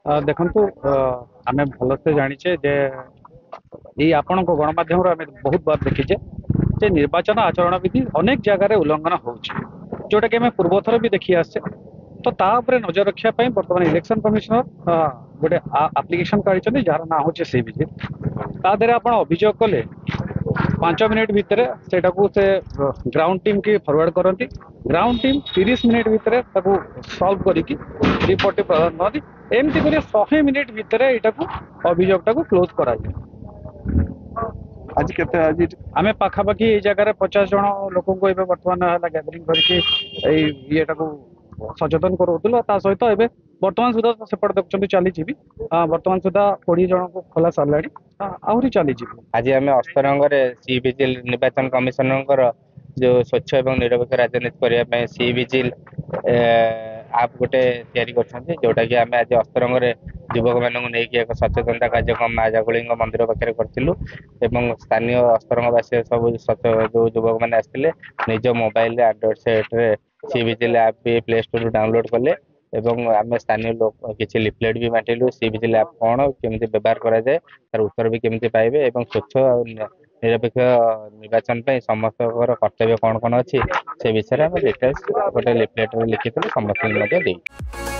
ଦେଖନ୍ତୁ ଆମେ ଭଲସେ ଜାଣିଛେ ଯେ ଏଇ ଆପଣଙ୍କ ଗଣମାଧ୍ୟମରୁ ଆମେ ବହୁତ ବାର ଦେଖିଛେ ଯେ ନିର୍ବାଚନ ଆଚରଣ ବିଧି ଅନେକ ଜାଗାରେ ଉଲ୍ଲଂଘନ ହଉଛି, ଯୋଉଟା କି ଆମେ ପୂର୍ବଥର ବି ଦେଖି ଆସିଛେ। ତ ତା ଉପରେ ନଜର ରଖିବା ପାଇଁ ବର୍ତ୍ତମାନ ଇଲେକ୍ସନ କମିଶନର ଗୋଟେ ଆପ୍ଲିକେସନ କରିଛନ୍ତି, ଯାହାର ନାଁ ହଉଛି ସି ଭିଜିଲ। ତା ଦେହରେ ଆପଣ ଅଭିଯୋଗ କଲେ 5 ମିନିଟ ଭିତରେ ସେଇଟାକୁ ସେ ଗ୍ରାଉଣ୍ଡ ଟିମ୍ କି ଫରୱାର୍ଡ କରନ୍ତି। ଗ୍ରାଉଣ୍ଡ ଟିମ୍ 30 ମିନିଟ ଭିତରେ ତାକୁ ସଲ୍ଭ କରିକି ରିପୋର୍ଟଟି ପ୍ରଦାନ କରନ୍ତି। ଏମିତି କରି 100 ମିନିଟ ଭିତରେ ଏଇଟାକୁ ଅଭିଯୋଗଟାକୁ କ୍ଲୋଜ କରାଯାଏ। ଆଜି କେତେ ଆଜି ଆମେ ପାଖାପାଖି ଏଇ ଜାଗାରେ 50 ଜଣ ଲୋକଙ୍କୁ ଏବେ ବର୍ତ୍ତମାନ ହେଲା ଗ୍ୟାଦରିଂ କରିକି ଏଇ ଇଏଟାକୁ ସଚେତନ କରୁଥିଲୁ। ତା ସହିତ ଏବେ ବର୍ତ୍ତମାନ ସୁଦ୍ଧା ସେପଟେ ଦେଖୁଛନ୍ତି ଚାଲିଛି ବି, ବର୍ତ୍ତମାନ ସୁଦ୍ଧା 20 ଜଣଙ୍କୁ ଖୋଲା ସାରିଲାଣି, ଆହୁରି ଚାଲିଛି। ଆଜି ଆମେ ଅସ୍ତରଙ୍ଗରେ ସି ଭିଜିଲ ନିର୍ବାଚନ କମିଶନରଙ୍କର ଯୋଉ ସ୍ୱଚ୍ଛ ଏବଂ ନିରପେକ୍ଷ ରାଜନୀତି କରିବା ପାଇଁ ସି ଭିଜିଲ ଆପ୍ ଗୋଟେ ତିଆରି କରିଛନ୍ତି, ଯୋଉଟା କି ଆମେ ଆଜି ଅସ୍ତରଙ୍ଗରେ ଯୁବକ ମାନଙ୍କୁ ନେଇକି ଏକ ସଚେତନତା କାର୍ଯ୍ୟକ୍ରମ ମା ଜାଗୁଳିଙ୍କ ମନ୍ଦିର ପାଖରେ କରିଥିଲୁ ଏବଂ ସ୍ଥାନୀୟ ଅସ୍ତରଙ୍ଗବାସୀ ସବୁ ଯୋଉ ଯୁବକ ମାନେ ଆସିଥିଲେ ନିଜ ମୋବାଇଲରେ ଆଣ୍ଡ୍ରଏଡ ସେଟରେ ସି ଭିଜିଲ ଆପ୍ ବି ପ୍ଲେ ଷ୍ଟୋରରୁ ଡାଉନଲୋଡ କଲେ ଏବଂ ଆମେ ସ୍ଥାନୀୟ ଲୋକ କିଛି ଲିଫଲେଟ ବି ବାଣ୍ଟିଲୁ। ସି ଭିଜିଲ ଆପ୍ କଣ, କେମିତି ବ୍ୟବହାର କରାଯାଏ, ତାର ଉତ୍ତର ବି କେମିତି ପାଇବେ ଏବଂ ସ୍ୱଚ୍ଛ ଆଉ ନିରପେକ୍ଷ ନିର୍ବାଚନ ପାଇଁ ସମସ୍ତଙ୍କର କର୍ତ୍ତବ୍ୟ କଣ କଣ ଅଛି ସେ ବିଷୟରେ ଆମେ ଡିଟେଲ୍ସ ଗୋଟେ ଲିଫଲେଟରେ ଲିଖିଥିଲୁ, ସମସ୍ତଙ୍କୁ ମଧ୍ୟ ଦେଇଛୁ।